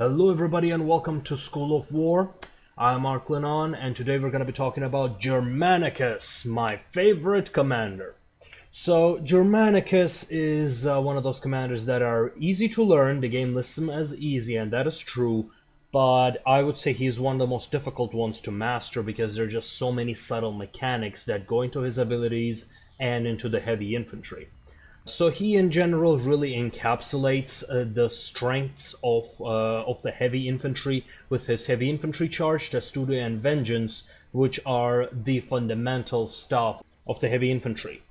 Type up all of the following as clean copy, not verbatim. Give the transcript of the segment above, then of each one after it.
Hello everybody and welcome to School of War. I'm Arclinon and today we're going to be talking about Germanicus, my favorite commander. So Germanicus is one of those commanders that are easy to learn. The game lists him as easy and that is true, but I would say he's one of the most difficult ones to master because there are just so many subtle mechanics that go into his abilities and into the heavy infantry. So he in general really encapsulates the strengths of the heavy infantry with his heavy infantry charge, Testudo and Vengeance, which are the fundamental stuff of the heavy infantry.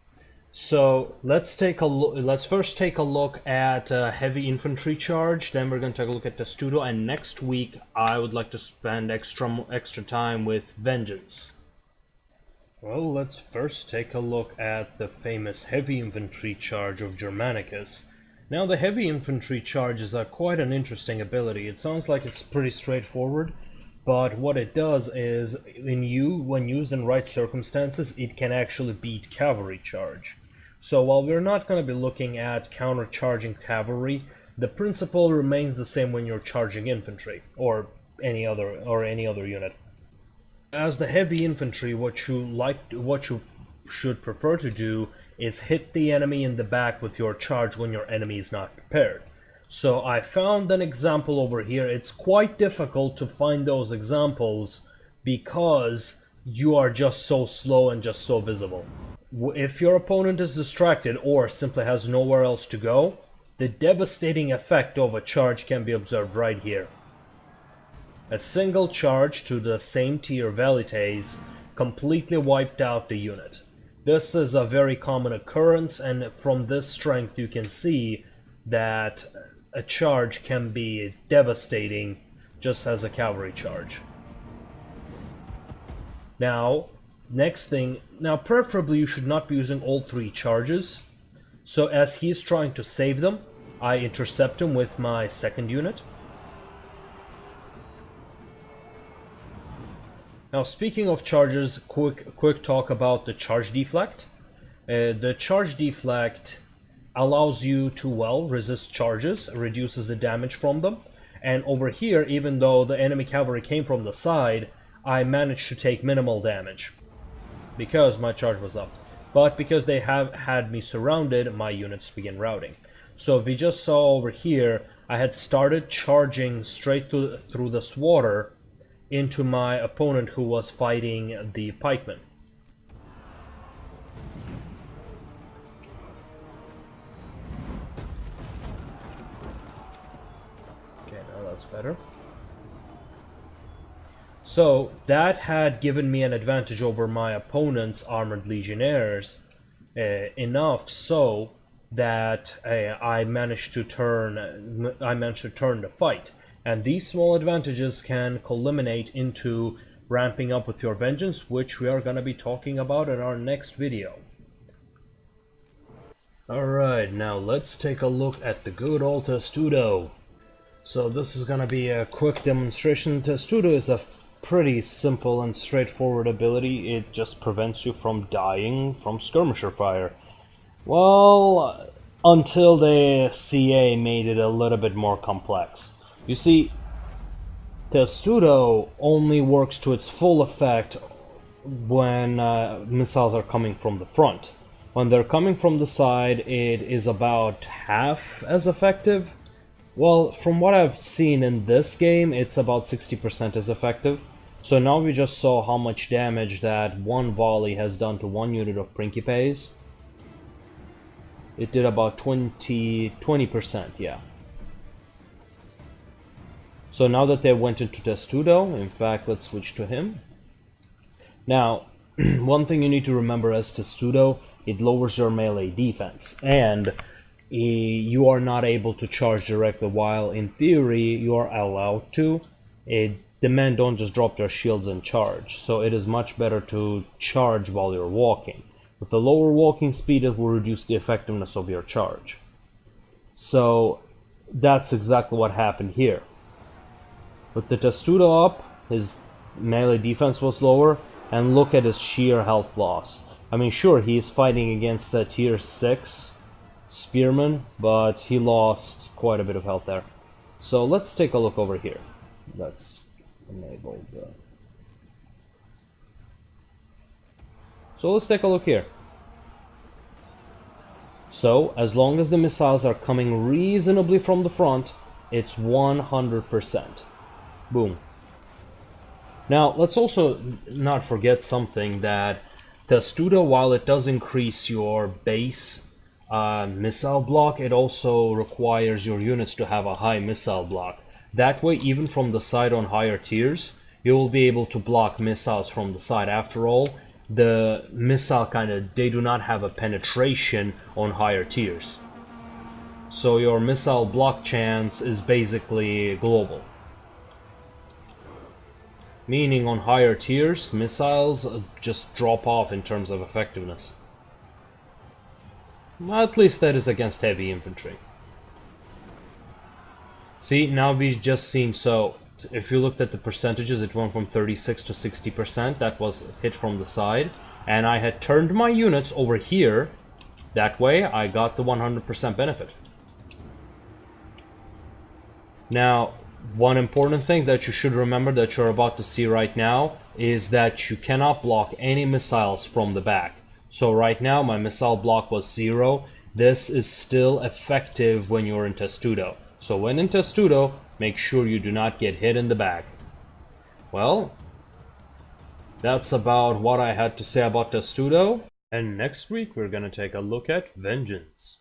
So let's first take a look at heavy infantry charge, then we're going to take a look at Testudo, and next week I would like to spend extra time with Vengeance. Well, let's first take a look at the famous heavy infantry charge of Germanicus. Now, the heavy infantry charge is quite an interesting ability. It sounds like it's pretty straightforward, but what it does is, when used in right circumstances, it can actually beat cavalry charge. So while we're not going to be looking at counter-charging cavalry, the principle remains the same when you're charging infantry, or any other unit. As the heavy infantry, what you should prefer to do is hit the enemy in the back with your charge when your enemy is not prepared. So I found an example over here. It's quite difficult to find those examples because you are just so slow and just so visible. If your opponent is distracted or simply has nowhere else to go, the devastating effect of a charge can be observed right here. A single charge to the same tier velites completely wiped out the unit. This is a very common occurrence, and from this strength you can see that a charge can be devastating just as a cavalry charge. Now, preferably you should not be using all three charges. So as he's trying to save them, I intercept him with my second unit. Now, speaking of charges, quick talk about the charge deflect. The charge deflect allows you to, resist charges, reduces the damage from them. And over here, even though the enemy cavalry came from the side, I managed to take minimal damage because my charge was up. But because they have had me surrounded, my units begin routing. So we just saw over here, I had started charging straight through this water into my opponent who was fighting the pikemen. Okay, now that's better. So that had given me an advantage over my opponent's armored legionnaires, enough so that I managed to turn the fight. And these small advantages can culminate into ramping up with your Vengeance, which we are going to be talking about in our next video. Alright, now let's take a look at the good old Testudo. So this is going to be a quick demonstration. Testudo is a pretty simple and straightforward ability. It just prevents you from dying from skirmisher fire. Well, until the CA made it a little bit more complex. You see, Testudo only works to its full effect when missiles are coming from the front. When they're coming from the side, it is about half as effective. Well, from what I've seen in this game, it's about 60% as effective. So now we just saw how much damage that one volley has done to one unit of Principes. It did about 20%, yeah. So now that they went into Testudo, in fact, let's switch to him. Now, one thing you need to remember as Testudo, it lowers your melee defense, and you are not able to charge directly, while in theory you are allowed to. The men don't just drop their shields and charge, so it is much better to charge while you're walking. With a lower walking speed, it will reduce the effectiveness of your charge. So that's exactly what happened here. With the Testudo up, his melee defense was lower, and look at his sheer health loss. I mean, sure, he's fighting against a tier 6 spearman, but he lost quite a bit of health there. So let's take a look over here. Let's enable the... So let's take a look here. So, as long as the missiles are coming reasonably from the front, it's 100%. Boom. Now, let's also not forget something, that Testudo, while it does increase your base missile block, it also requires your units to have a high missile block. That way, even from the side on higher tiers, you will be able to block missiles from the side. After all, the missile they do not have a penetration on higher tiers. So your missile block chance is basically global. Meaning on higher tiers, missiles just drop off in terms of effectiveness. At least that is against heavy infantry. See, now we've just seen, so if you looked at the percentages, it went from 36 to 60%. That was hit from the side. And I had turned my units over here. That way, I got the 100% benefit. Now, one important thing that you should remember that you're about to see right now is that you cannot block any missiles from the back. So right now, my missile block was 0. This is still effective when you're in Testudo. So when in Testudo, make sure you do not get hit in the back. Well, that's about what I had to say about Testudo. And next week we're gonna take a look at Vengeance.